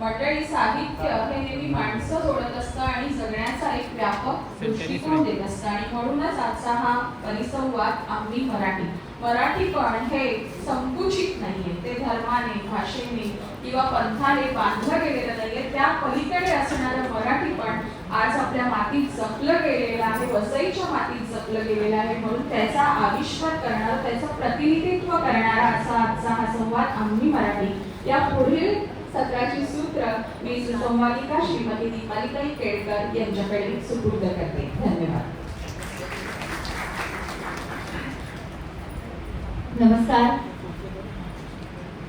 मंडळी, साहित्य हे नेहमी माणसं जोडत असतं आणि जगण्याचा एक व्यापक दृष्टिकोन देत असतं. आणि म्हणूनच आजचा हा परिसंवाद आम्ही मराठीपण हे संकुचित नाहीये. ते धर्माने, भाषेने किंवा पंथाने बांधलं गेलेलं नाहीये. त्या पलीकडे असणारं मराठीपण आज आपल्या मातीत जपलं गेलेलं आहे, वसईच्या मातीत जपलं गेलेलं आहे. म्हणून त्याचा आविष्कार करणारा, त्याचं प्रतिनिधित्व करणारा असा आजचा हा संवाद आम्ही मराठी. या पुढील सत्राची सूत्र मी सुसंवादिका श्रीमती दीपालीताई केळकर यांच्याकडे सुपूर्द करते. धन्यवाद. नमस्कार.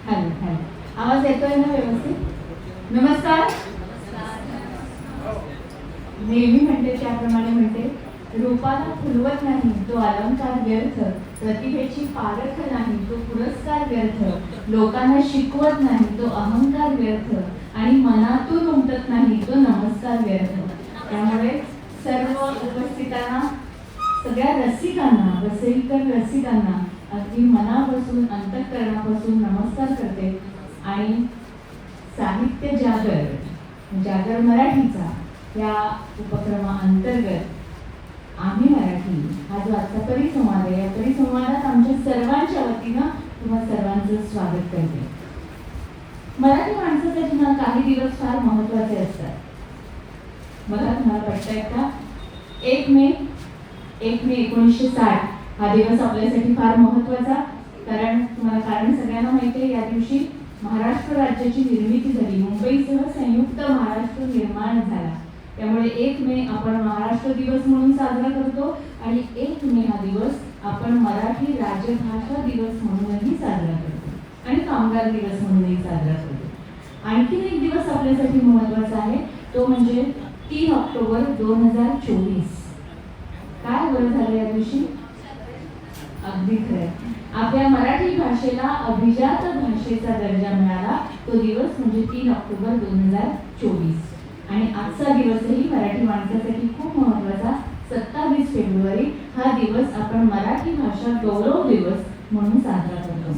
हॅलो हॅलो, आवाज येतोय ना व्यवस्थित? नमस्कार. नेहमी म्हणते त्याप्रमाणे म्हणते, रूपाला फुलवत नाही तो अलंकार व्यर्थ, प्रतिभेची पारख नाही तो पुरस्कार व्यर्थ, लोकांना शिकवत नाही तो अहंकार व्यर्थ, आणि मनातून उमटत नाही तो नमस्कार व्यर्थ. त्यामुळे सर्व उपस्थितांना, सगळ्या रसिकांना, वसईकर रसिकांना अगदी मनापासून, अंतःकरणापासून नमस्कार करते. आणि साहित्य जागर मराठीचा या उपक्रमाअंतर्गत आम्ही मराठी हा जो आजचा परिसंवाद आहे, या परिसंवादात आमच्या सर्वांच्या वतीनं तुम्हा सर्वांचं स्वागत करते. मराठी माणसासाठी ना काही दिवस फार महत्वाचे असतात. बघा, तुम्हाला पटतंय का? 1 मे 1960 हा दिवस आपल्यासाठी फार महत्वाचा. कारण तुम्हाला कारण सगळ्यांना माहिती आहे, या दिवशी महाराष्ट्र राज्याची निर्मिती झाली. मुंबईसह संयुक्त महाराष्ट्र निर्माण झाला. त्यामुळे 1 मे आपण महाराष्ट्र दिवस म्हणून साजरा करतो आणि 1 मे हा दिवस आपण मराठी राजभाषा दिवस म्हणूनही साजरा करतो आणि कामगार दिवस म्हणूनही साजरा करतो. आणखीन एक दिवस आपल्यासाठी महत्वाचा आहे, तो म्हणजे 3 ऑक्टोबर 2024. काय बरं झालं या दिवशी? अगदी खरं, आपल्या मराठी भाषेला अभिजात भाषेचा दर्जा मिळाला. तो दिवस म्हणजे 3 ऑक्टोबर 2024. आणि आजचा दिवसही मराठी माणसासाठी खूप महत्वाचा. 27 फेब्रुवारी हा दिवस आपण मराठी भाषा गौरव दिवस म्हणून साजरा करतो.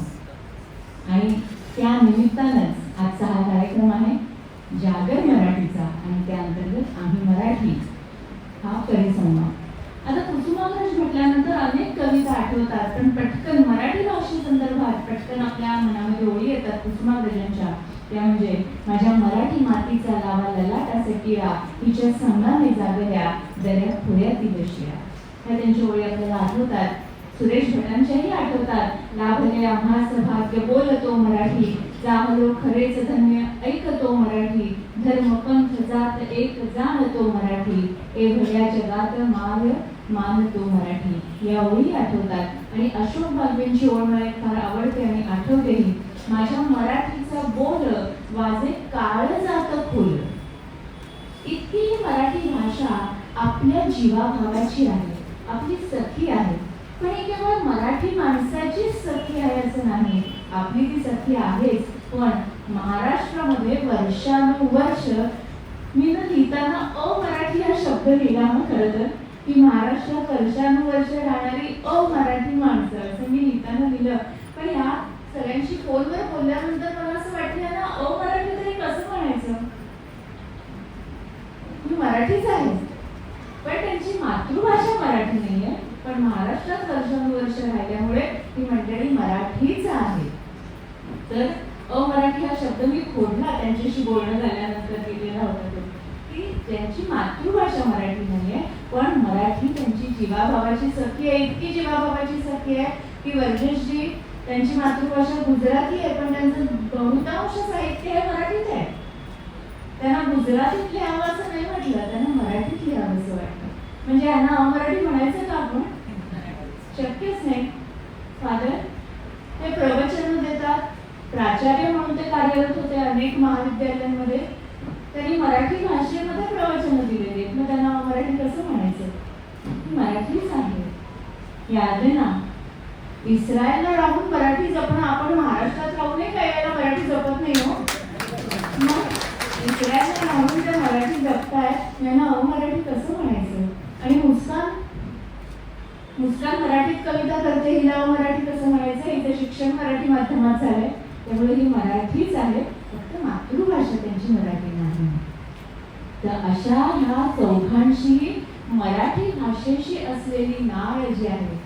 आणि त्या निमित्तानंच आजचा हा कार्यक्रम आहे जागर मराठीचा, आणि त्या अंतर्गत आम्ही मराठी हा परिसंवाद. आता कुसुमाग्रज म्हटल्यानंतर अनेक कविता आठवतात, पण पटकन मराठी भाषेसंदर्भात पटकन आपल्या मनामध्ये ओळी येतात कुसुमाग्रजांच्या. त्या म्हणजे माझ्या मराठी मातीचा लावा ललाटाचा टिळा, हिच्या संगाने जागल्या दऱ्या खोऱ्यातील शिळा. ह्या त्यांच्या ओळी आपल्याला आठवतात. सुरेश भटांच्याही आठवतात. लाभले आम्हास भाग्य बोलतो मराठी, जामलो खरेच धन्य ऐकतो मराठी, धर्म पंथ जात एक जाणतो मराठी, ए भल्या जगात मानतो मराठी. या ओळी आठवतात. आणि अशोक बागवेंची ओळ मला फार आवडते आणि आठवतेही. माझ्या मराठीचा बोल वाजे काळजात फुल. इतकी मराठी भाषा आपल्या जीवाभावाची आहे, आपली सखी आहे. पण ही केवळ मराठी माणसाचीच सखी आहे असं नाही, आपली ती सखी आहेच. पण महाराष्ट्रामध्ये वर्षानुवर्ष, मी न लिहिताना अमराठी हा शब्द लिहिला मग खरं तर, की महाराष्ट्रात वर्षानुवर्ष राहणारी अमराठी माणसं असं मी लिहिताना लिहिलं. पण या सगळ्यांशी फोनवर बोलल्यानंतर मला असं वाटलं ना, अमराठी तरी कसं म्हणायचं? मी मराठीच आहे, पण त्यांची मातृभाषा मराठी नाहीये. पण महाराष्ट्रात वर्षानुवर्ष राहिल्यामुळे ही मंडळी मराठीच आहे. तर अमराठी हा शब्द मी खोडला त्यांच्याशी बोलणं झाल्यानंतर लिहिलेला होता तो, की त्यांची मातृभाषा मराठी नाहीये, पण मराठी त्यांची जीवाभावाची सखी आहे. इतकी जीवाभावाची सखी आहे की वर्जेशजी त्यांची मातृभाषा गुजराती आहे, पण त्यांचं बहुतांश साहित्य हे मराठीत आहे. त्यांना गुजरातीत लिहावं असं नाही म्हटलं, त्यांना मराठीत लिहावं असं वाटतं. म्हणजे यांना अमराठी म्हणायचं का आपण? शक्यच नाही. फादर ते प्रवचन देतात, प्राचार्य म्हणून ते कार्यरत होते अनेक महाविद्यालयांमध्ये. त्यांनी मराठी भाषेमध्ये प्रवचन दिलेली, मग त्यांना मराठी कसं म्हणायचं? मराठीच आहे. याद ना, इस्रायलला राहून मराठी जपणं, आपण महाराष्ट्रात राहूनही काही वेळेला मराठी जपत नाही हो. मग इस्रायलला राहून ते मराठी जपतायत, यांना अमराठी कसं म्हणायचं? आणि मुस्कान मराठीत कविता करते, हिला मराठी कसं म्हणायचं? इथे शिक्षण मराठी माध्यमात झालंय, त्यामुळे ही मराठीच आहे. फक्त मातृभाषा त्यांची राज्याची मराठी नाही. तर अशा ह्या चौघांशी मराठी भाषेशी असलेली नाळ जी आहे,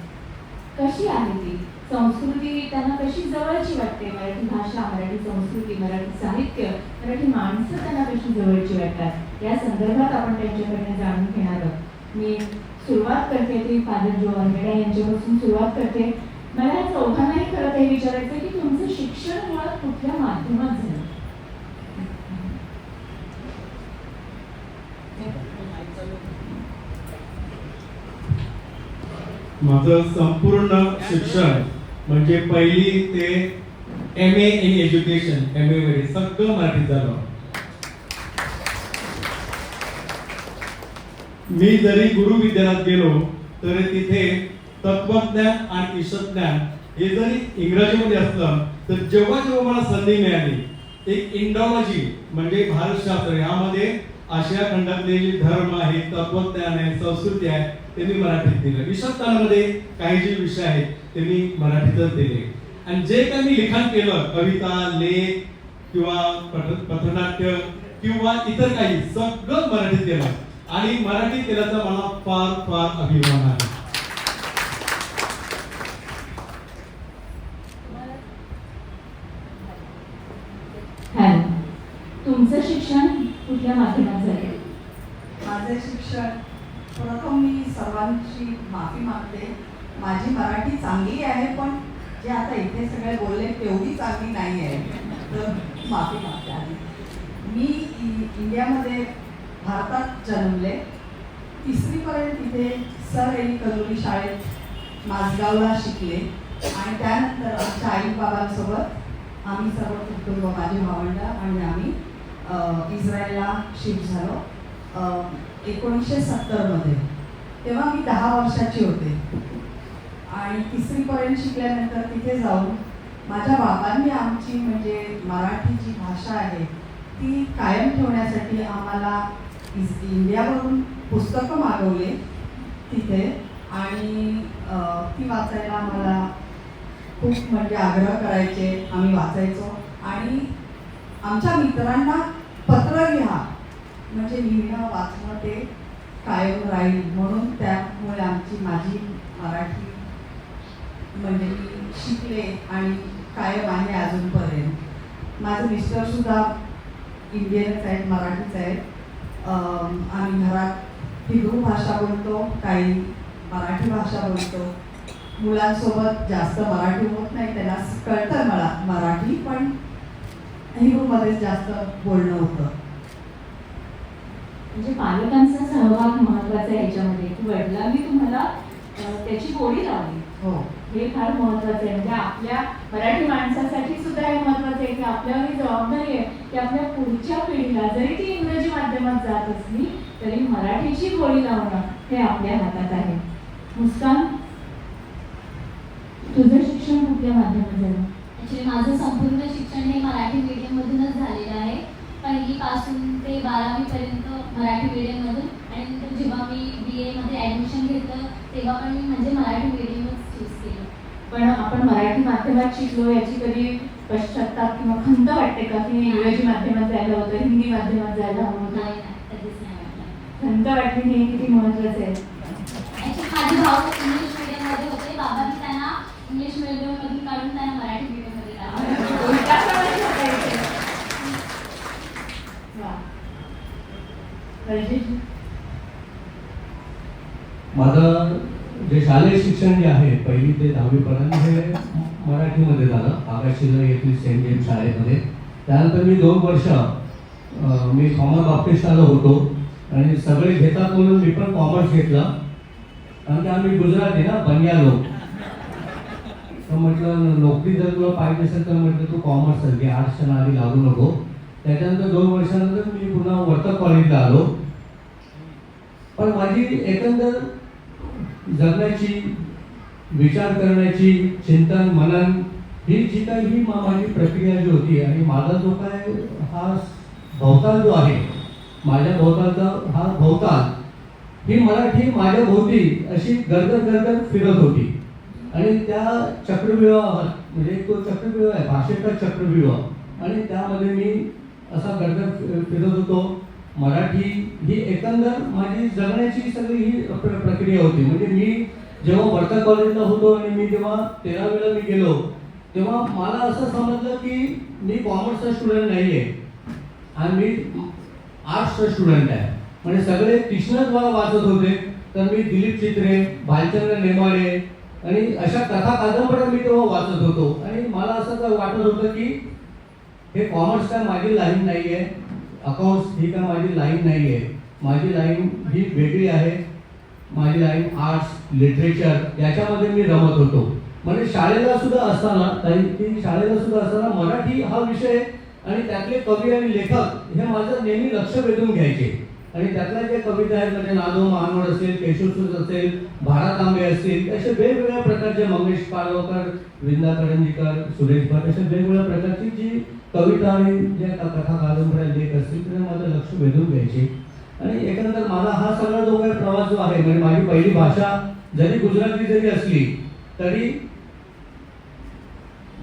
कशी आहे ती संस्कृती त्यांना कशी जवळची वाटते, मराठी भाषा, मराठी संस्कृती, मराठी साहित्य, मराठी माणसं त्यांना कशी जवळची वाटतात, या संदर्भात आपण त्यांच्याकडनं जाणून घेणार आहोत. मी सुरुवात करते ती फादर जो ऑर्मेडा यांच्यापासून सुरुवात करते. मला या चौघांनाही खरं काही विचारायचं की तुमचं शिक्षण मुळात कुठल्या माध्यमात झालं? माझं संपूर्ण शिक्षण म्हणजे पहिली ते MA इन एज्युकेशन, MA वगैरे सगळं मराठीत झालं. मी जरी गुरु विद्यालयात गेलो तर तिथे तत्वज्ञान आणि ईशज्ञान हे जरी इंग्रजीमध्ये असलं, तर जेव्हा जेव्हा मला संधी मिळाली, एक इंडॉलॉजी म्हणजे भारतशास्त्र, यामध्ये आशिया खंडातले जे धर्म आहे, तत्वज्ञान आहे, संस्कृती आहे, ते मी मराठीत दिलं. विशेषतःमध्ये काही जे विषय आहेत ते मी मराठीतच दिले. आणि जे काही मी लिखाण केलं, कविता, लेख किंवा पथनाट्य किंवा इतर काही, सगळं मराठीत केलं. आणि मराठीत केल्याचा मला फार फार अभिमान आहे. तुमचं शिक्षण कुठल्या माध्यमात झालं? माझे शिक्षण, प्रथम मी सर्वांची माफी मागते. माझी मराठी चांगली आहे, पण जे आता इथे सगळे बोलले तेवढी चांगली नाही आहे, तर माफी मागते आधी. मी इंडियामध्ये भारतात जन्मले. 3री पर्यंत तिथे सर एली कलोनी शाळेत माझगावला शिकले आणि त्यानंतर आमच्या आई बाबांसोबत आम्ही सर्व कुटुंब, माझे भावंड आणि आम्ही इस्रायलला शिफ्ट झालो 1970 मध्ये. तेव्हा मी 10 वर्षाची होते आणि 3री पर्यंत शिकल्यानंतर तिथे जाऊन माझ्या बाबांनी आमची म्हणजे मराठी जी भाषा आहे ती कायम ठेवण्यासाठी आम्हाला इंडियावरून पुस्तकं मागवले तिथे आणि ती वाचायला आम्हाला खूप म्हणजे आग्रह करायचे. आम्ही वाचायचो आणि आमच्या मित्रांना पत्र लिहा, म्हणजे लिहिणं वाचणं ते कायम राहील म्हणून. त्यामुळे माझी मराठी म्हणजे मी शिकले आणि कायम आहे अजूनपर्यंत. माझे मिस्टर सुद्धा इंडियनच आहेत, मराठीच आहेत. आम्ही घरात हिब्रू भाषा बोलतो, काही मराठी भाषा बोलतो. मुलांसोबत जास्त मराठी होत नाही, त्यांना कळतं मला मराठी, पण हिब्रूमध्येच जास्त बोलणं होतं. म्हणजे पालकांचा सहभाग महत्वाचा आहे याच्यामध्ये, की वडिलांनी तुम्हाला त्याची गोडी लावली. हो, हे फार महत्वाचं आहे. म्हणजे आपल्या मराठी माणसासाठी सुद्धा हे महत्वाचं आहे की आपल्यावर ही जबाबदारी आहे की आपल्या पुढच्या पिढीला जरी ती इंग्रजी माध्यमात जात असली तरी मराठीची गोडी लावणं हे आपल्या हातात आहे. मुस्कान, तुझं शिक्षण कुठल्या माध्यमात झालं? ॲक्च्युली माझं संपूर्ण शिक्षण हे मराठी मीडियममधूनच झालेलं आहे. 1ली पासून ते 12वी पर्यंत मराठी मीडियममधून, आणि नंतर जेव्हा मी BA मध्ये ॲडमिशन घेतलं तेव्हा पण मी म्हणजे मराठी मीडियमच चूज केलं. पण आपण मराठी माध्यमात शिकलो याची कधी पश्चात्ताप किंवा खंत वाटते का की इंग्रजी माध्यमात जायला होतं, हिंदी माध्यमात जायला हवं होतं? नाही, कधीच नाही वाटलं. खंत वाटली हे किती महत्वाचं आहे. ॲक्च्युली माझे भाऊ इंग्लिश मीडियममध्ये होते, बाबांनी त्यांना इंग्लिश मीडियममधून काढून त्यांना मराठी मीडियममध्ये टाकलं. माझं जे शालेय शिक्षण जे आहे 1ली ते 10वी पर्यंत हे मराठीमध्ये झालं, आकाशीला येथील सेंट जेम्स शाळेमध्ये. त्यानंतर मी 2 वर्ष मी कॉमर्स बाप्टिस्टाला होतो आणि सगळे घेतात म्हणून मी पण कॉमर्स घेतलं. कारण की आम्ही गुजराती ना, बनिया लोक. तर म्हटलं नोकरी जर तुला पाहिजे असेल तर म्हटलं तू कॉमर्स घे, आर्ट्सच्या नादी लागू नको. त्याच्यानंतर 2 वर्षानंतर मी पुन्हा वर्तक कॉलेजला आलो. पण माझी एकंदर जगण्याची, विचार करण्याची, चिंतन मनन ही जी काही ही माझी प्रक्रिया जी होती आणि माझा जो काय हा भोवताल जो आहे, माझ्या भोवतालचा हा भोवताल, ही मराठी माझ्या भोवती अशी गरगर फिरत होती. आणि त्या चक्रव्यूहात म्हणजे तो चक्रव्यूह आहे, भाषेचा चक्रव्यूह, आणि त्यामध्ये मी असा गडगड फिरत होतो. मराठी ही एकंदर माझी जगण्याची सगळी ही प्रक्रिया होती. म्हणजे मी जेव्हा वर्धा कॉलेजला होतो आणि मी जेव्हा 13वीला मी गेलो तेव्हा मला असं समजलं की मी कॉमर्सचा स्टुडंट नाही आहे आणि मी आर्ट्सचा स्टुडंट आहे. म्हणजे सगळे कृष्णच मला वाचत होते. तर मी दिलीप चित्रे, भालचंद्र नेमाडे आणि अशा कथा कादंबऱ्या मी तेव्हा वाचत होतो. आणि मला असं काय वाटत होतं की हे कॉमर्स काय माझी लाईन नाही आहे, अकाउंट्स ही काय माझी लाईन नाही आहे. माझी लाईन ही वेगळी आहे. माझी लाईन आर्ट्स, लिटरेचर याच्यामध्ये मी रमत होतो. म्हणजे शाळेला सुद्धा असताना मराठी हा विषय आणि त्यातले कवी आणि लेखक हे माझं नेहमी लक्ष वेधून घ्यायचे. आणि त्यातल्या जे कविता आहेत म्हणजे नादो महानोड असेल, केशवसूत असेल, भारत तांबे असतील, असे वेगवेगळ्या प्रकारचे मंगेश पाडवकर, विंदा करंदीकर, सुरेश भट अशा वेगवेगळ्या प्रकारची जी कविता आणि ज्या कथा कादंबऱ्या लेख असतील त्याने माझं लक्ष वेधून घ्यायचे. आणि एकंदर मला हा सगळा जो काही प्रवास जो आहे म्हणजे माझी पहिली भाषा जरी गुजराती जरी असली तरी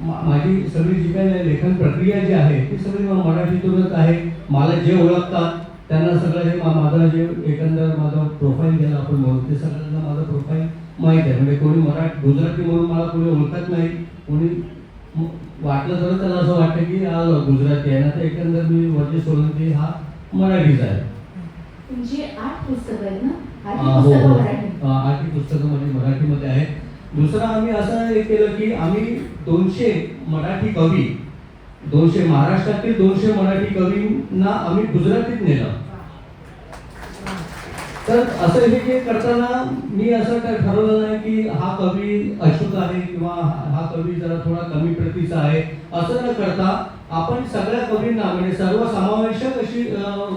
माझी सगळी जी काही लेखन प्रक्रिया जी आहे ती सगळी मराठीतूनच आहे. मला जे ओळखतात त्यांना सगळं हे माझं जे एकंदर माझं प्रोफाईल घ्यायला आपण म्हणू ते सगळ्यांना माझं प्रोफाईल माहीत आहे. म्हणजे कोणी गुजराती म्हणून मला कोणी ओळखत नाही. कोणी वाटलं तर त्याला असं वाटतं की हा गुजराती आहे ना. तर एकंदर मी वर्जे सोलंकी हा मराठीच आहे. तुमची 8 पुस्तकं आहेत ना? 8 हो पुस्तकं हो मराठी. 8 पुस्तकं म्हणजे मराठीमध्ये आहेत. दुसरं आम्ही असं एक केलं की आम्ही 200 मराठी कवी 200 महाराष्ट्रातील 200 मराठी कवींना आम्ही गुजरातीत नेलं. तर असं हे करताना मी असं ठरवलं नाही की हा कवी अशुद्ध आहे किंवा हा कवी जरा थोडा कमी प्रतीचा आहे. असं न करता आपण सगळ्या कवींना म्हणजे सर्वसमावेशक अशी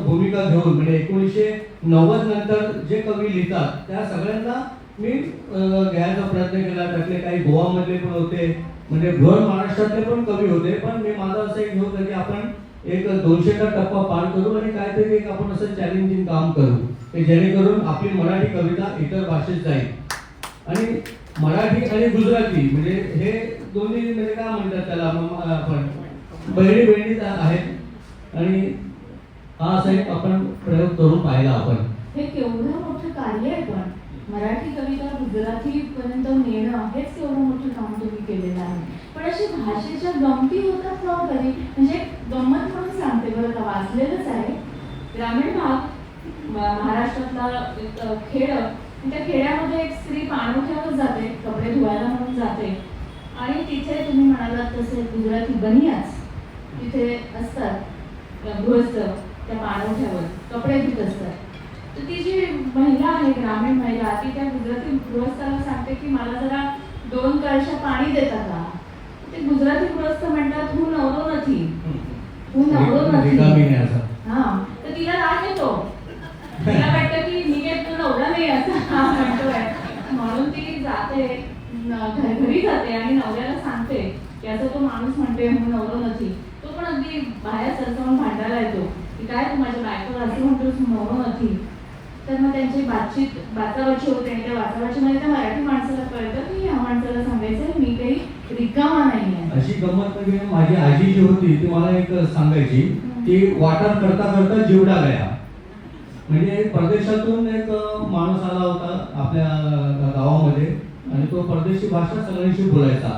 भूमिका घेऊन म्हणजे 1990 नंतर जे कवी लिहितात त्या सगळ्यांना मी घ्यायचा प्रयत्न केला. त्यातले काही गोवामधले पण होते म्हणजे भर महाराष्ट्रातले पण कवी होते. पण मी माझा असं एक होतं की आपण एक 200चा टप्पा पार करू आणि काहीतरी एक आपण असं चॅलेंजिंग काम करू की जेणेकरून आपली मराठी कविता इतर भाषेत जाईल. आणि मराठी आणि गुजराती म्हणजे हे दोन्ही म्हणजे काय म्हणतात त्याला आपण बहिणी बहिणीच आहेत. आणि हा असा एक आपण प्रयोग करून पाहिला आपण. हे केवढं मोठं कार्य आहे. पण मराठी कविता गुजरातीपर्यंत नेणं हेच केवढं मोठं काम तुम्ही केलेलं आहे. पण अशी भाषेच्या गमती होतात ना कधी. म्हणजे गंमत म्हणून सांगते बरं का, वाचलेलंच आहे. ग्रामीण भाग महाराष्ट्रातला एक खेडं, त्या खेड्यामध्ये एक स्त्री पाणवठ्यावर जाते, कपडे धुवायला म्हणून जाते. आणि तिथे तुम्ही म्हणालात तसे गुजराती बनियाच तिथे असतात गृहस्थ त्या पाणवठ्यावर कपडे धुत असतात. तर ती जी महिला आहे ग्रामीण महिला ती त्या गुजराती गृहस्थाला सांगते की मला जरा 2 कळशा पाणी देता का. ते गुजराती गृहस्थ म्हणतात हूँ नवरो नथी, हूँ नवरो नथी. हा तर तिला राग येतो. तिला वाटतं की मी काय तू नवरा नाही असं म्हणतोय. म्हणून ती जाते घरी जाते आणि नवऱ्याला सांगते की असं तो माणूस म्हणतोय हूँ नवरो नथी. तो पण अगदी बाहेर सरसावून भांडायला येतो की काय तू माझ्या बायकोला असं म्हणतोस हूँ नवरो नथी. तर मग त्यांची बातचीत वाचावाची होते आणि त्या वाचावाचीमध्ये त्या मराठी माणसाला कळतं की ह्या माणसाला सांगायचं मी काही रिकामा नाही आहे. अशी गंमत म्हणजे माझी आजी जी होती ती मला एक सांगायची की वाटर करता करता जीवडा गया. म्हणजे परदेशातून एक माणूस आला होता आपल्या गावामध्ये आणि तो परदेशी भाषा सगळ्यांशी बोलायचा.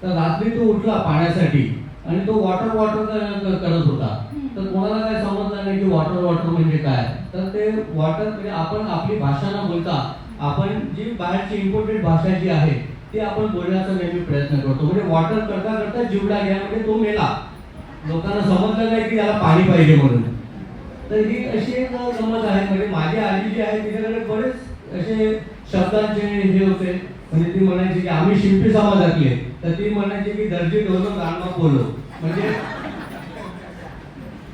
तर रात्री तो उठला पाण्यासाठी आणि तो वॉटर करत होता. तर कोणाला काय समजलं नाही की वॉटर म्हणजे काय. तर ते वॉटर म्हणजे आपण आपली भाषा न बोलता आपण जी बाहेरची इम्पोर्टेड भाषा जी आहे ती आपण बोलण्याचा नेहमी प्रयत्न करतो. म्हणजे वॉटर करता करता जीवडा घ्या म्हणजे तो मेला. लोकांना समजलं नाही की याला पाणी पाहिजे म्हणून. तर ही अशी एक गंमत आहे. म्हणजे माझी आजी जी आहे तिच्याकडे बरेच असे शब्दांचे हे होते. म्हणजे ती म्हणायची की आम्ही शिंपी समाजातले, तर ती म्हणायची की दर्जी ढोलो गाणं बोलो. म्हणजे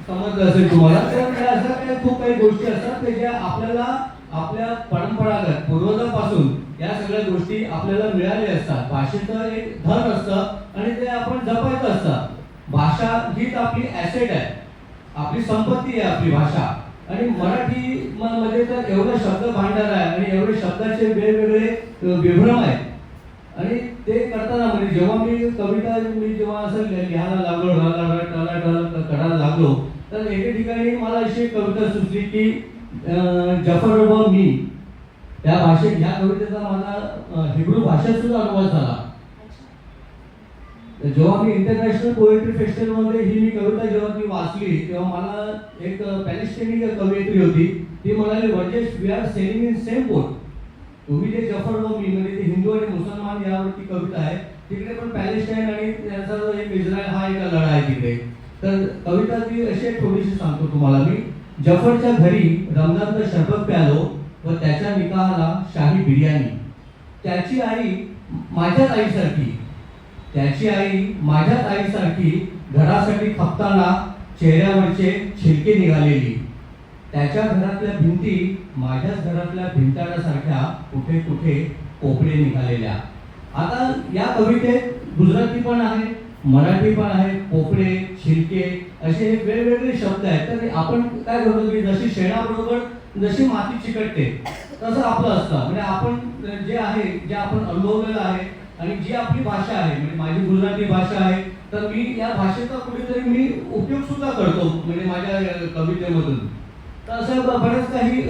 समजलं असेल तुम्हाला. तर अशा काही खूप काही गोष्टी असतात की ज्या आपल्याला आपल्या परंपरागत पूर्वजांपासून या सगळ्या गोष्टी आपल्याला मिळाल्या असतात. भाषेचं एक धन असतं आणि ते आपण जपायचं असतं. भाषा हीच आपली ॲसेट आहे, आपली संपत्ती आहे आपली भाषा. आणि मराठी मध्ये तर एवढं शब्द भांडार आहे आणि एवढे शब्दाचे वेगवेगळे विभ्रम आहेत. आणि ते करताना म्हणजे जेव्हा मी कविता जेव्हा असं लिहायला लागलो करायला लागलो तर एके ठिकाणी मला अशी एक कविता सुचली की जफर व मी, या भाषेत ह्या कवितेचा माझा हिब्रू भाषेत सुद्धा अनुवाद झाला. जेव्हा मी इंटरनॅशनल पोएट्री फेस्टिवलमध्ये ही मी कविता जेव्हा मी वाचली तेव्हा मला एक पॅलेस्टिनी कवयित्री होती, ती म्हणाली, वर्जेश we are sailing in same boat. तुम्ही जे जफर व मी म्हणजे ते हिंदू आणि मुसलमान यावरती कविता आहे, तिकडे पण पॅलेस्टाईन आणि त्याचा जो एक इस्रायल हा एक लढा आहे तिकडे. तर कविता ती अशी एक थोडीशी सांगतो तुम्हाला मी. जफरच्या घरी रमजानचं शरबत प्यालो व त्याच्या निकाहाला शाही बिर्याणी. त्याची आई माझ्याच आईसारखी, त्याची आई माझ्याच आईसारखी घरासाठी खपताना चेहऱ्यावरचे छिलके निघालेली. त्याच्या घरातल्या भिंती माझ्याच घरातल्या भिंताडासारख्या कुठे कुठे पोपडे निघालेल्या. आता या कवितेत गुजराती पण आहे, मराठी पण आहे, पोपडे, छिलके असे हे वेगवेगळे शब्द आहेत. तर आपण काय करतो की जशी शेणाबरोबर जशी माती चिकटते तसं आपलं असतं. म्हणजे आपण जे आहे, जे आपण अनुभवलेलं आहे आणि जी आपली भाषा आहे, म्हणजे माझी गुजराती भाषा आहे, तर मी या भाषेचा कुठेतरी मी उपयोग सुद्धा करतो म्हणजे माझ्या कवितेमधून. तर असं बऱ्याच काही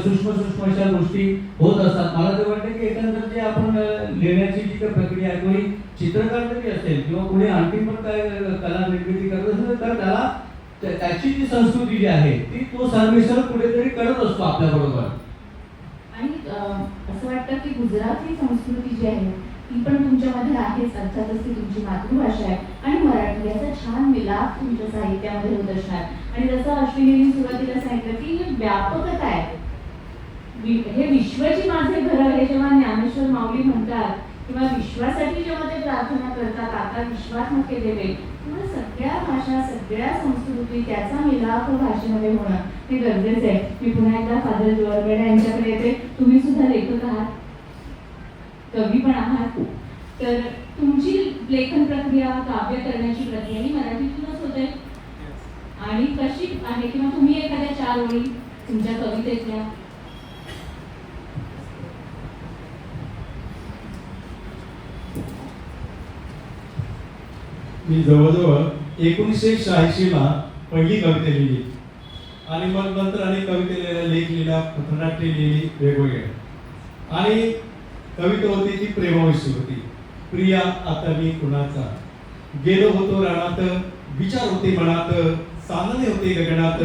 सूक्ष्म अशा गोष्टी होत असतात. मला तर वाटतं की एकंदर जे आपण लिहिण्याची जी काही प्रक्रिया आहे, कोणी चित्रकार जरी असेल किंवा कोणी आणखी पण काय कला निर्मिती करत असेल तर त्याला त्याची जी संस्कृती जी आहे ती तो सर्वेसर कुठेतरी करत असतो आपल्या बरोबर. आणि असं वाटतं की गुजराती संस्कृती जी आहे ती पण तुमच्यामध्ये आहेच, अर्थातच ती तुमची मातृभाषा आहे आणि मराठी याचा छान मिलाप तुमच्या साहित्यामध्ये होत असणार. आणि जसं अश्विनीने सुरुवातीला सांगितलं की व्यापकता आहे, हे विश्वची माझे घर हे जेव्हा ज्ञानेश्वर माऊली म्हणतात किंवा विश्वासाठी जेव्हा ते प्रार्थना करतात, आता विश्वात नको देवे, तेव्हा सगळ्या भाषा, सगळ्या संस्कृती त्याचा मिलाप भाषेमध्ये होणं हे गरजेचं आहे. मी पुन्हा एकदा फादर जोरगडे यांच्याकडे येते. तुम्ही सुद्धा लेखक आहात, कवी पण आहात, तर तुमची लेखन प्रक्रिया, काव्य करण्याची प्रक्रिया ही मराठीतूनच होते आणि कशी आहे? किंवा तुम्ही एखाद्या 4 ओळी तुमच्या कवितेतल्या मी जवळजवळ 1986 ला पहिली कविता लिहिली आणि मग नंतर अनेक कविता लिहिल्या, लेख लिहिला, पथनाट्य लिहिली वेगवेगळे. आणि कविता होती ती प्रेमाविषयी होती. प्रिया आता मी कुणाचा, गेलो होतो रानात, विचार होते मनात, चांदणे होते गगनात,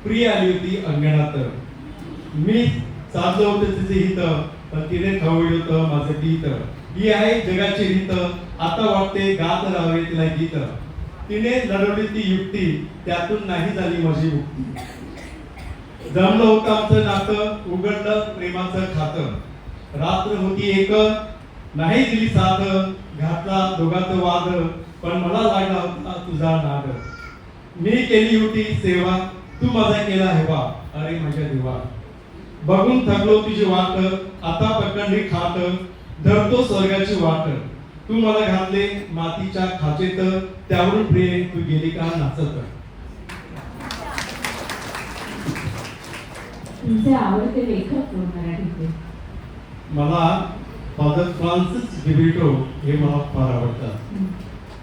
प्रिया आली होती अंगणात. मी साधलं होतं तिचे हित, पण तिने खवळलं होतं माझं गीत. ही आहे जगाची रीत, आता वाटते गात राहावे तिला गीत. तिने लढवली ती युक्ती, त्यातून नाही झाली माझी मुक्ती. जमलं होतं आमचं नातं, उघडलं प्रेमाचं खातं. रात्र होती एक, नाही दिली साथ, घातला दोघात वाद, पण मला लागला होता तुझा नाद. मी केली होती सेवा, तू माझा केला हेवा, अरे माझ्या देवा. बघून थकलो तुझी वाट, आता पकडली खाट, धरतो स्वर्गाची वाट. तू मला घातले मातीच्या खाचेत, त्यावरून प्रिय तू गेली का नाचत. तुमचे आवडते लेखक कोण मराठीचे? मला फादर फ्रान्सिस डिब्रिटो हे मला फार आवडतात.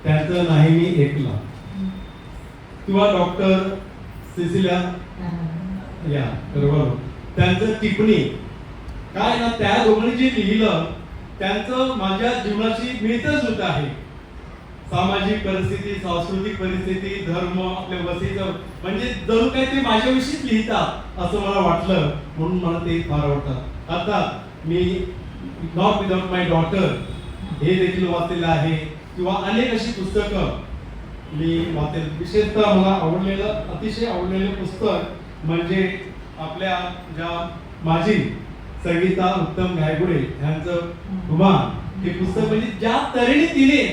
त्यांचं नाही मी ऐकला किंवा डॉक्टर सिसिलिया या बरोबर त्यांचं टिप्पणी काय ना, त्या दोघांनी जे लिहिलं त्यांचं माझ्या जीवनाशी मिळतच होत आहे. सामाजिक परिस्थिती, सांस्कृतिक परिस्थिती, धर्म, आपल्या वस्तीचं म्हणजे जणू काय ते माझ्याविषयीच लिहितात असं मला वाटलं, म्हणून मला ते फार आवडतात. आता me not without my daughter हे देखील वाचलेलं आहे किंवा अनेक अशी पुस्तकं मी वाचेल. विशेषतः मला आवडलेलं, अतिशय आवडलेलं पुस्तक म्हणजे आपल्या ज्या माजी संगीता उत्तम गायगुडे यांचं हुमा हे पुस्तक. म्हणजे ज्या तऱ्हेने तिने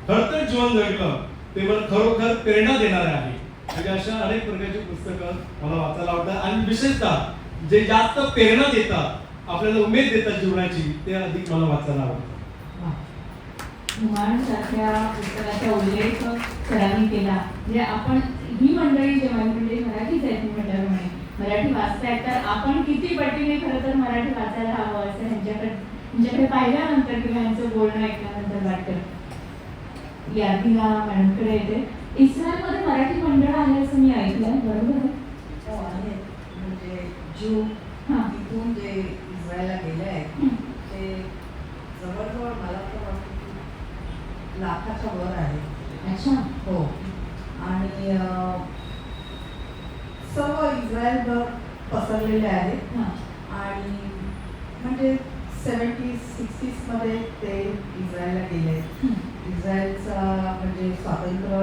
खरतर जीवन जगलं ते मला खरोखर प्रेरणा देणार आहे. म्हणजे अशा अनेक प्रकारची पुस्तकं मला वाचायला आवडतात आणि विशेषतः जे जास्त प्रेरणा देतात, आपल्याला उमेद देतात जीवनाची, ते अधिक मला वाचायला आवडतं. हुमायून सारख्या पुस्तकाचा उल्लेख सरांनी केला. म्हणजे आपण ही मंडळी जेव्हा म्हणजे मराठीच आहेत, मी म्हटलं म्हणे मराठी वाचतायत, तर आपण किती पटीने खरं तर मराठी वाचायला हवं असं ह्यांच्याकडे पाहिल्यानंतर किंवा ह्यांचं बोलणं ऐकल्यानंतर वाटतं. यादीला मॅडमकडे येते. इस्रायलमध्ये मराठी मंडळ आहे असं मी ऐकलंय, बरोबर आहे? हो आहेत. म्हणजे ज्यू हां. इथून जे इस्रायलला गेले आहेत हं. ते जवळजवळ मला तर वाटतं की लाखाच्या वर आहे. अच्छा. हो. आणि सर्व इस्रायलभर पसरलेले आहेत. हां. आणि म्हणजे 70s-60s मध्ये ते इस्रायलला गेले. हं. इस्रायलचा म्हणजे स्वातंत्र्य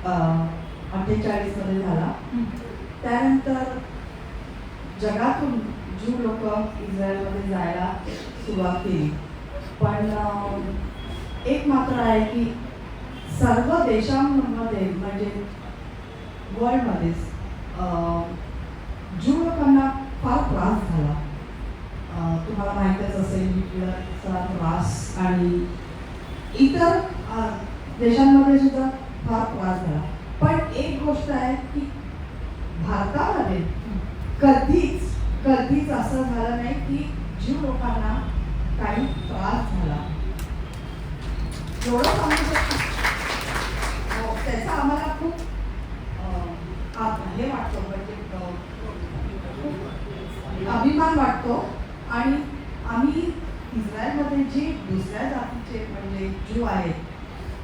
48 मध्ये झाला. हं. त्यानंतर जगातून ज्यू लोक इस्रायलमध्ये जायला सुरुवात केली. पण एक मात्र आहे की सर्व देशांमध्ये म्हणजे वर्ल्डमध्येच ज्यू लोकांना फार त्रास झाला. तुम्हाला माहीतच असेल हिटलरचा त्रास आणि इतर देशांमध्ये सुद्धा फार त्रास झाला. पण एक गोष्ट आहे की भारतामध्ये कधीच असं झालं नाही की ज्यू लोकांना काही त्रास झाला. एवढं सांगू शकतो. हो, त्याचा आम्हाला खूप हे वाटतो, म्हणजे खूप अभिमान वाटतो. आणि आम्ही इस्रायलमध्ये जे दुसऱ्या जातीचे म्हणजे ज्यू आहेत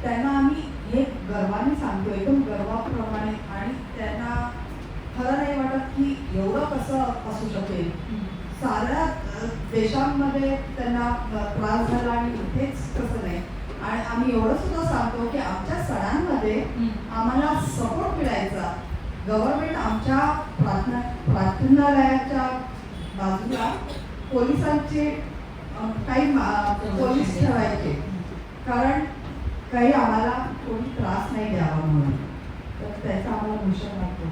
त्यांना आम्ही हे गर्वाने सांगतो, एकदम गर्वाप्रमाणे. आणि त्यांना खरं नाही वाटत की एवढं कसं असू शकेल. साऱ्या देशांमध्ये त्यांना त्रास झाला आणि इथेच कसं नाही. आणि आम्ही एवढं सुद्धा सांगतो की आमच्या सणांमध्ये आम्हाला सपोर्ट मिळायचा. गव्हर्नमेंट आमच्या प्रार्थनालयाच्या बाजूला पोलिसांचे काही पोलीस ठेवायचे, कारण काही आम्हाला कोणी त्रास नाही द्यावा म्हणून. तर त्याचा आम्हाला भूषण वाटतो.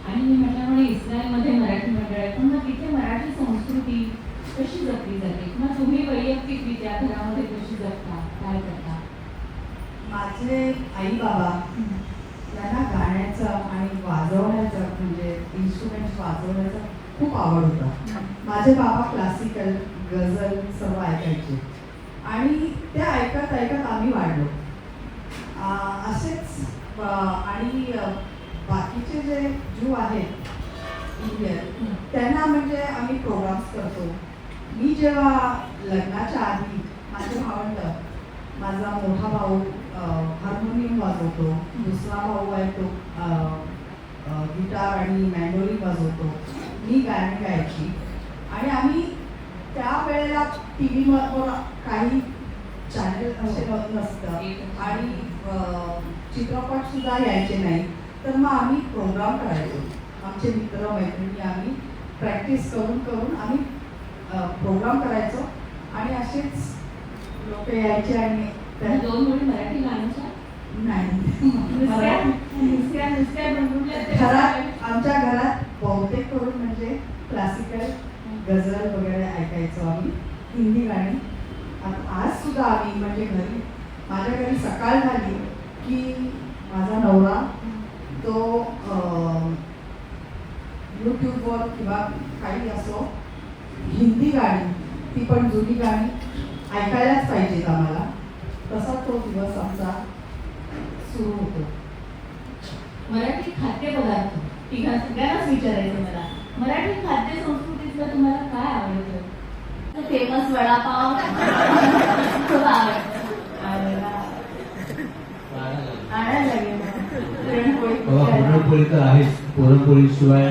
आणि मी म्हटल्यामुळे इस्रायलमध्ये मराठी मंडळ आहे, पण मग तिथे मराठी संस्कृती कशी जपली जाते किंवा तुम्ही वैयक्तिकरित्या घरामध्ये कशी जपता, काय करता? माझे आई बाबा यांना गाण्याचं आणि वाजवण्याचं म्हणजे इन्स्ट्रुमेंट्स वाजवण्याचा खूप आवड होता. माझे बाबा क्लासिकल, गझल सर्व ऐकायचे आणि ते ऐकत ऐकत आम्ही वाढलो. असेच आणि बाकीचे जे ज्यू आहेत इंडियन त्यांना म्हणजे आम्ही प्रोग्राम्स करतो. मी जेव्हा लग्नाच्या आधी माझे भावंड, माझा मोठा भाऊ हार्मोनियम वाजवतो, दुसरा भाऊ आहे तो गिटार आणि मँडोलिन वाजवतो, मी गाणी गायची. आणि आम्ही त्या वेळेला टी व्हीवर काही चॅनल असे नसतं आणि चित्रपट सुद्धा यायचे नाही. तर मग आम्ही प्रोग्राम करायचो. आमचे मित्र मैत्रिणी आम्ही प्रॅक्टिस करून करून आम्ही प्रोग्राम करायचो. आणि असेच लोक यायचे आणि दोन मुली मराठी गाण्याच्या नाही घरात आमच्या घरात बहुतेक करून म्हणजे क्लासिकल गझल वगैरे ऐकायचो आम्ही, हिंदी गाणी. आज सुद्धा आम्ही म्हणजे घरी माझ्या घरी सकाळ झाली की माझा नवरा तो यूट्यूबवर किंवा काही असो हिंदी गाणी, ती पण जुनी गाणी ऐकायलाच पाहिजेत आम्हाला. तसा तो दिवस आमचा सुरू होतो. मराठी खाद्यपदार्थ सगळ्यांनाच विचारायचं मला, मराठी खाद्य संस्कृतीतलं तुम्हाला काय आवडतं? फेमस वडापाव खूप आवडतं. आणायला लागेल पुरणपोळी तर आहेच. पुरणपोळीशिवाय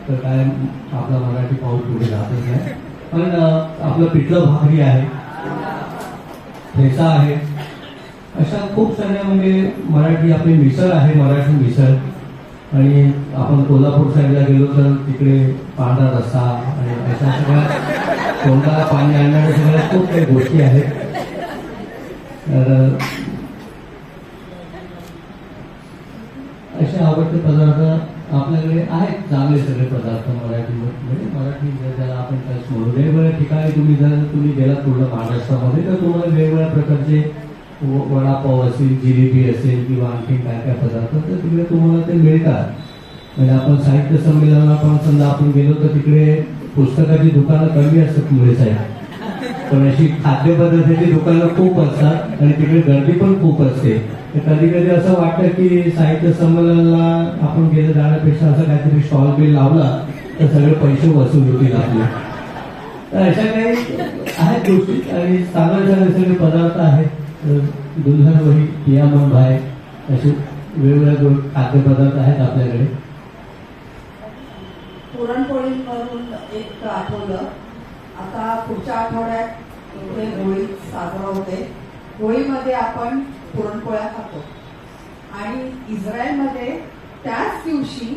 तर काय आपला मराठी पाऊल पुढे जातच नाही. पण आपलं पिठलं भाकरी आहे, ठेचा आहे, अशा खूप साऱ्या म्हणजे मराठी आपली मिसळ आहे, मराठी मिसळ. आणि आपण कोल्हापूर साईडला गेलो तर तिकडे पांढरा रस्सा आणि अशा सगळ्या तोंडाला पाणी आणणाऱ्या सगळ्या खूप काही गोष्टी आहेत. तर असे आवडते पदार्थ आपल्याकडे आहेत, चांगले सगळे पदार्थ मराठीमध्ये. मराठी ज्याला आपण टच म्हणू. वेगवेगळ्या ठिकाणी तुम्ही गेलात पूर्ण महाराष्ट्रामध्ये तर तुम्हाला वेगवेगळ्या प्रकारचे वडापाव असेल, जिलेबी असेल किंवा आणखी काय काय पदार्थ तर तिकडे तुम्हाला ते मिळतात. म्हणजे आपण साहित्य संमेलनाला पण समजा आपण गेलो तर तिकडे पुस्तकाची दुकानं कमी असतात मुळे साहेब, पण अशी खाद्यपदार्थाची दुकानं खूप असतात आणि तिकडे गर्दी पण खूप असते. कधी कधी असं वाटतं की साहित्य संमेलनाला आपण गेलं जाण्यापेक्षा असं काहीतरी स्टॉल बिल लावला तर सगळे पैसे वसूल होतील आपले. तर अशा काही आहेत गोष्टी आणि चांगले चांगले सगळे पदार्थ आहेत. दुल्हन वही पिया मन भाई असे वेगवेगळे खाद्यपदार्थ आहेत आपल्याकडे. पुरणपोळीवरून एक आठवलं, आता पुढच्या आठवड्यात इथे होळी साजरा होते. होळीमध्ये आपण पुरणपोळ्या खातो आणि इस्रायलमध्ये त्याच दिवशी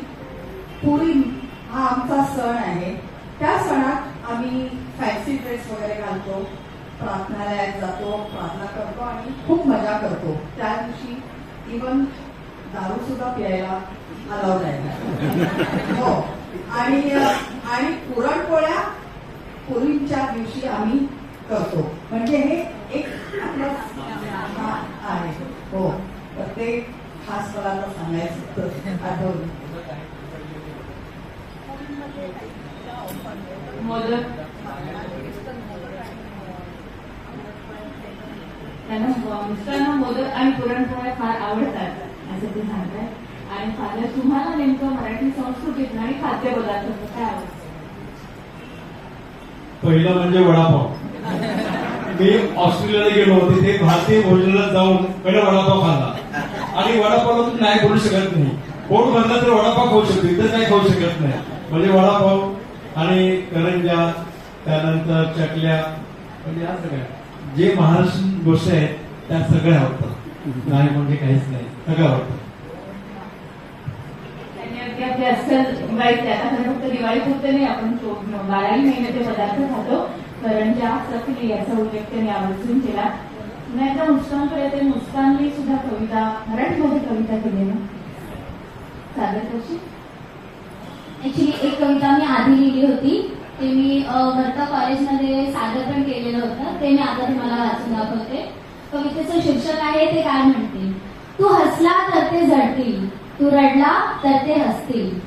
पुरीम हा आमचा सण आहे. त्या सणात आम्ही फॅन्सी ड्रेस वगैरे घालतो, प्रार्थनालयात जातो, प्रार्थना करतो आणि खूप मजा करतो. त्या दिवशी इवन दारू सुद्धा प्यायला अलाउड आहे. हो, आणि पुरणपोळ्या पुरीच्या दिवशी आम्ही करतो. म्हणजे हे एक आपलं आहे. हो, तर ते खास मला आता सांगायचं आठवलं. मोदक त्यांना मिस्टरांना मोदक आणि पुरणपोळ्या फार आवडतात असं ते सांगतात. आणि फादर तुम्हाला नेमकं मराठी संस्कृतीत आणि खाद्यपदार्थ काय आवडतं? पहिलं म्हणजे वडापाव. मी ऑस्ट्रेलियाला गेलो होते, ते भारतीय भोजनाला जाऊन पहिला वडापाव खाल्ला आणि वडापाव तुम्ही नाही बोलू शकत नाही. पोट भरला तर वडापाव खाऊ शकतो, इतर काही खाऊ शकत नाही. म्हणजे वडापाव आणि करंजा, त्यानंतर चकल्या, म्हणजे या सगळ्या जे महाराष्ट्रीयन गोष्टी आहेत त्या सगळ्या आवडतात. नाही म्हणजे काहीच नाही, सगळं आवडतं. आपले अस्सल दिवाळीत आता फक्त दिवाळी पुरते नाही, आपण 12 महिन्याचे पदार्थ खातो. करंजा, चकली याचा उल्लेख त्यांनी आवर्जून केला. पुन्हा एकदा मुस्कानकडे येते. मुस्काननी सुद्धा कविता मराठीमध्ये कविता केली ना, सादर कशी? ऍक्च्युली एक कविता मी आधी लिहिली होती, ते मी वर्धा कॉलेजमध्ये सादर पण केलेलं होतं. ते मी आता तुम्हाला वाचून दाखवते. कवितेचं शीर्षक आहे ते काय म्हणते. तू हसला तर ते जळतील, तू रडला तर ते हसतील,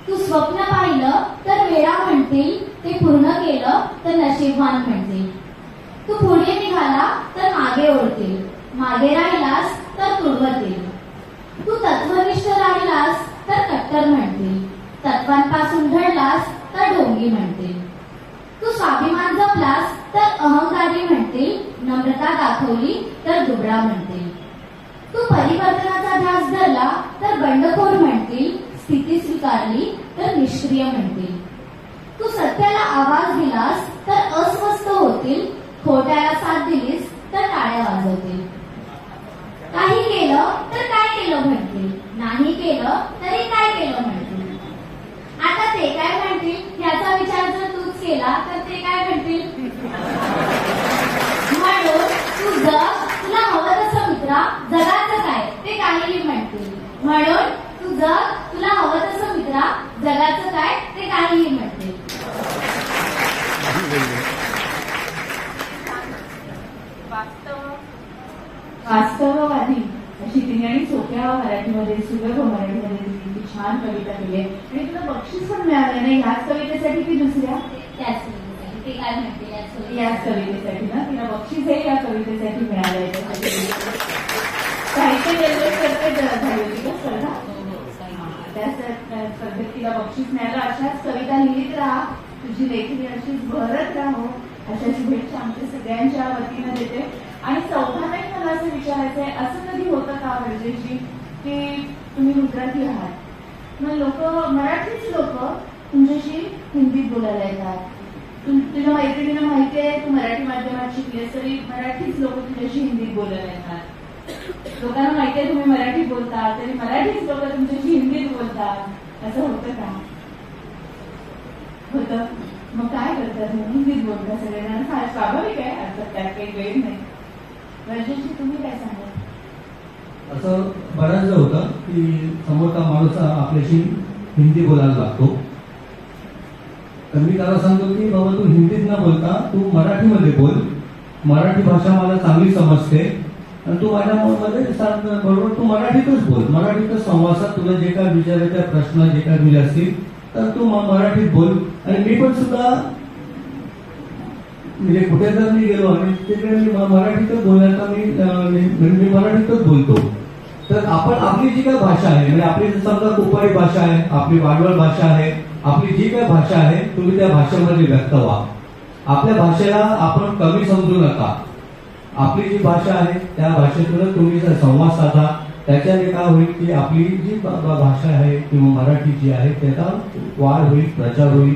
तू स्वप्न पाहिलं तर वेळा म्हणतील, ते पूर्ण केलं तर नशीबवान म्हणतील, तू पुढे निघाला तर मागे ओढतील, मागे राहिलास तर तुडवतील, तू तत्वनिष्ठ राहिलास तर कट्टर म्हणतील, तत्वांपासून घडलास तर ढोंगी म्हणतील, तू स्वाभिमान जपलास तर अहंकारी म्हणतील, नम्रता दाखवली तर दुबळा म्हणतील, तू परिवर्तनाचा ध्यास धरला तर बंडखोर म्हणतील, स्थिती स्वीकारली तर निष्क्रिय म्हणतील, तू सत्याला आवाज दिलास तर अस्वस्थ होतील, खोट्याला साथ दिलीस तर टाळ्या वाजवतील, काही केलं तर काय केलं म्हणतील, नाही केलं तरी काय केलं म्हणतील, आता ते काय म्हणतील याचा विचार जर तूच केला तर ते काय म्हणतील. म्हणून तू जग, तुला हवं तसं मित्रा, जगाचं काय ते काहीही म्हणतील, म्हणून तू जग, तुला हवं तसं मित्रा, जगाचं काय ते काहीही म्हणतील. वास्तववादी अशी तिने आणि सोप्या मराठीमध्ये, सुलभ मराठीमध्ये तिने छान कविता केली आहे. आणि तुला बक्षीस पण मिळालं नाही ह्याच कवितेसाठी की दुसऱ्या? त्याच कवितेसाठी. ते काय म्हणतील याच कवितेसाठी ना, तिला बक्षीस हे या कवितेसाठी मिळालंय. साहित्य जल्लोषतर्फे झाली होती का स्पर्धा? त्या स्पर्धेत तिला बक्षीस मिळालं. अशाच कविता लिहित राहा, तुझी लेखणी अशीच भरत राहो, अशा शुभेच्छा आमच्या सगळ्यांच्या वतीनं देते. आणि चौघांनाही मला असं विचारायचं आहे, असं कधी होतं का गरजेची की तुम्ही गुजराती आहात, मग लोक, मराठीच लोक तुमच्याशी हिंदीत बोलायला येतात, तुझ्या मैत्रिणीला माहिती आहे तू मराठी माध्यमात शिकलीस तरी मराठीच लोक तुझ्याशी हिंदीत बोलायला येतात, लोकांना माहिती आहे तुम्ही मराठी बोलता तरी मराठीच लोक तुमच्याशी हिंदीत बोलतात, असं होतं का? होतं. मग काय करतात? हिंदीत बोलता सगळ्यांना, फार स्वाभाविक आहे, अर्थात त्यात काही वेळ नाही. राजेशजी तुम्ही काय सांगा? असं बऱ्याचदा होतं की समोरचा माणूस आपल्याशी हिंदी बोलायला लागतो, तर मी त्याला सांगतो की बाबा तू हिंदीत न बोलता तू मराठीमध्ये बोल, मराठी भाषा मला चांगली समजते आणि तू माझ्या मध्ये बरोबर तू मराठीतच बोल, मराठीतच संवादात तुला जे काय विचारायचे प्रश्न जे काय दिले असतील तर तू मराठीत बोल. आणि मी पण सुद्धा म्हणजे कुठे जर मी गेलो आणि तिकडे मी मराठीतच बोलण्याचा मी मराठीतच बोलतो. तर आपण आपली जी काही भाषा आहे, म्हणजे आपली समजा कुपारी भाषा आहे, आपली वाडवळ भाषा आहे, आपली जी काही भाषा आहे तुम्ही त्या भाषेमध्ये व्यक्त व्हा. आपल्या भाषेला आपण कमी समजू नका. आपली जी भाषा आहे त्या भाषेतून तुम्ही जर संवाद साधा, त्याच्याने काय होईल की आपली जी भाषा आहे किंवा मराठी जी आहे त्याचा वाढ होईल, प्रचार होईल.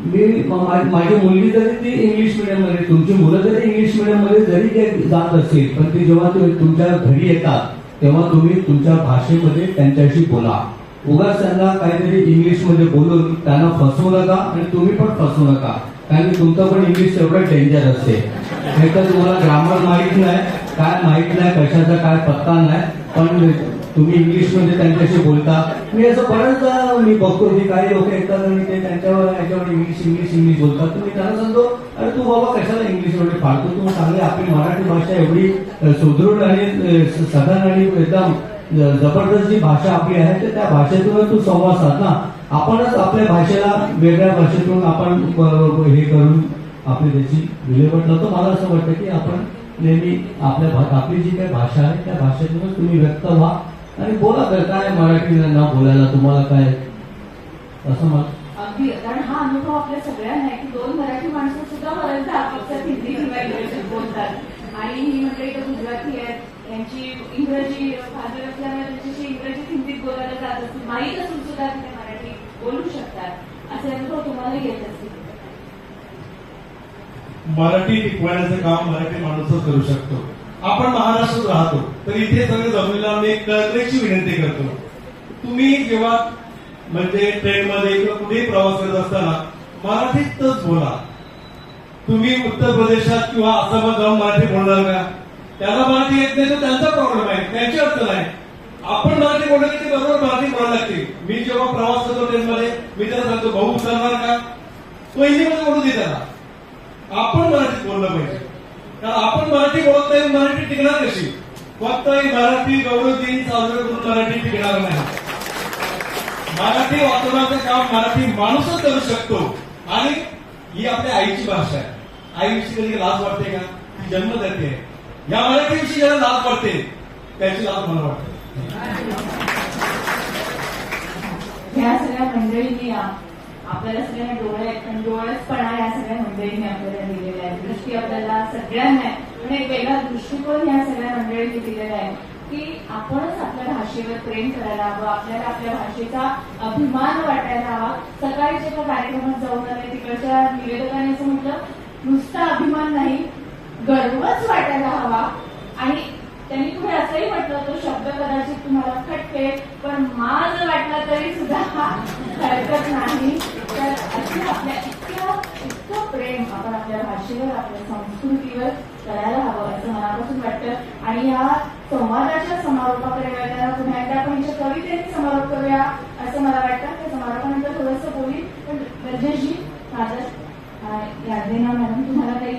माझी मुलगी जरी ती इंग्लिश मीडियम मध्ये, तुमची मुलं जरी इंग्लिश मीडियम मध्ये जरी जात असेल, पण ती जेव्हा तुमच्या घरी येतात तेव्हा तुम्ही तुमच्या भाषेमध्ये त्यांच्याशी बोला. उगाच त्यांना काहीतरी इंग्लिश मध्ये बोलून त्यांना फसवू नका आणि तुम्ही पण फसवू नका. कारण की तुमचं पण इंग्लिश एवढं डेंजर असते. एक तर तुम्हाला ग्रामर माहित नाही, काय माहित नाही, कशाचा काय पत्ता नाही, पण तुम्ही इंग्लिश मध्ये त्यांच्याशी बोलता. मी असं बऱ्याचदा मी बघतो की काही लोक येतात आणि ते त्यांच्यावर याच्यावर इंग्लिश बोलतात. तुम्ही त्यांना सांगतो, अरे तू बाबा कशाला इंग्लिश मध्ये फाडतो, तू चांगली आपली मराठी भाषा एवढी सुदृढ आणि सधन आणि एकदम जबरदस्त जी भाषा आपली आहे तर त्या भाषेतून तू संवाद साध ना. आपणच आपल्या भाषेला वेगळ्या भाषेतून आपण हे करून आपली त्याची विल्हेवाट लावतो. मला असं वाटतं की आपण नेहमी आपली जी काही भाषा आहे त्या भाषेतूनच तुम्ही व्यक्त व्हा आणि बोला. काय मराठी न बोलायला तुम्हाला काय असं मला अगदी. कारण हा अनुभव आपल्या सगळ्यांना आहे की 2 मराठी माणसं सुद्धा बऱ्याचदा आपापसात हिंदी किंवा इंग्रजीत बोलतात आणि ही मंडळी तर गुजराती आहेत, यांची इंग्रजी भाषा असल्यामुळे त्यांच्याशी इंग्रजीत हिंदीत बोलायला जात असतील, माहीत असून सुद्धा ते मराठी बोलू शकतात. असे अनुभव तुम्हाला येत असतील. मराठी टिकवण्याचं काम मराठी माणूसच करू शकतो. आपण महाराष्ट्रात राहतो तर इथे सगळे जमलेला मी एक कळकळीची विनंती करतो, तुम्ही जेव्हा म्हणजे ट्रेनमध्ये किंवा कुठेही प्रवास करत असताना मराठीतच बोला. तुम्ही उत्तर प्रदेशात किंवा आसामात जाऊन मराठी बोलणार का? त्याला मराठी येत नाही तर त्यांचा प्रॉब्लेम आहे, त्यांची अडचण आहे. आपण मराठी बोललं की बरोबर मराठी बोलायला लागते. मी जेव्हा प्रवास करतो ट्रेनमध्ये मी त्याला सांगतो, भाऊ उचलणार का? तो हिंदीमध्ये बोलू दे त्याला. आपण मराठीत बोललं पाहिजे, कारण आपण मराठी बोलत नाही, मराठी टिकणार कशी? फक्त मराठी गौरव दिन साजरा करून मराठी टिकणार नाही. मराठी वाचवण्याचं काम मराठी माणूसच करू शकतो. आणि ही आपल्या आईची भाषा आहे. आईविषयी कधी लाज वाटते का? ती जन्म देते. या मराठीविषयी ज्याला लाज वाटते त्याची लाज मला वाटते. ह्या सगळ्या मंडळींनी आपल्याला सगळ्यांना डोळे आहेत, पण डोळसपणा या सगळ्या मंडळींनी आपल्याला दिलेला आहे. दृष्टी आपल्याला सगळ्यांना आहे, पण एक वेगळा दृष्टिकोन ह्या सगळ्या मंडळींनी दिलेला आहे की आपणच आपल्या भाषेवर प्रेम करायला हवं, आपल्याला आपल्या भाषेचा अभिमान वाटायला हवा. सकाळीच्या एका कार्यक्रमात जाऊन आले, तिकडच्या निवेदकाने असं म्हटलं, नुसता अभिमान नाही, गर्वच वाटायला हवा. आणि त्यांनी पुढे असंही म्हटलं, तो शब्द कदाचित तुम्हाला खटके, पण माज वाटला तरी सुद्धा हरकत नाही. तर अशी आपल्या इतकं प्रेम आपण आपल्या भाषेवर, आपल्या संस्कृतीवर करायला हवं असं मनापासून वाटतं. आणि या संवादाच्या समारोपाकडे वळताना पुन्हा एकदा आपण हिच्या कवितेने समारोप करूया असं मला वाटतं. त्या समारोपानंतर थोडंसं बोली, पण गरजेची फादर यादेना मॅडम, तुम्हाला काही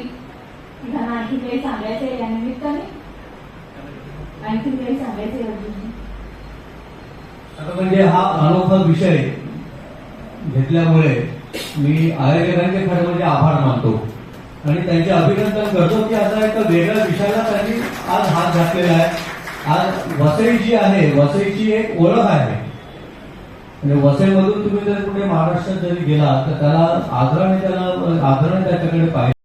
तिघांना आणखी काही सांगायचं या निमित्ताने? आणखी काही सांगायचे गरजेची? आता म्हणजे हा अनोखा विषय घेतल्यामुळे मी आयोजकांचे खरं म्हणजे आभार मानतो आणि त्यांचे अभिनंदन करतो की आता एका वेगळ्या विषयाला त्यांनी आज हात घातलेला आहे. आज वसई जी आहे, वसईची एक ओळख आहे. म्हणजे वसईमधून तुम्ही जर कुठे महाराष्ट्रात जरी गेला तर त्याला आदराने त्याच्याकडे पाहिजे.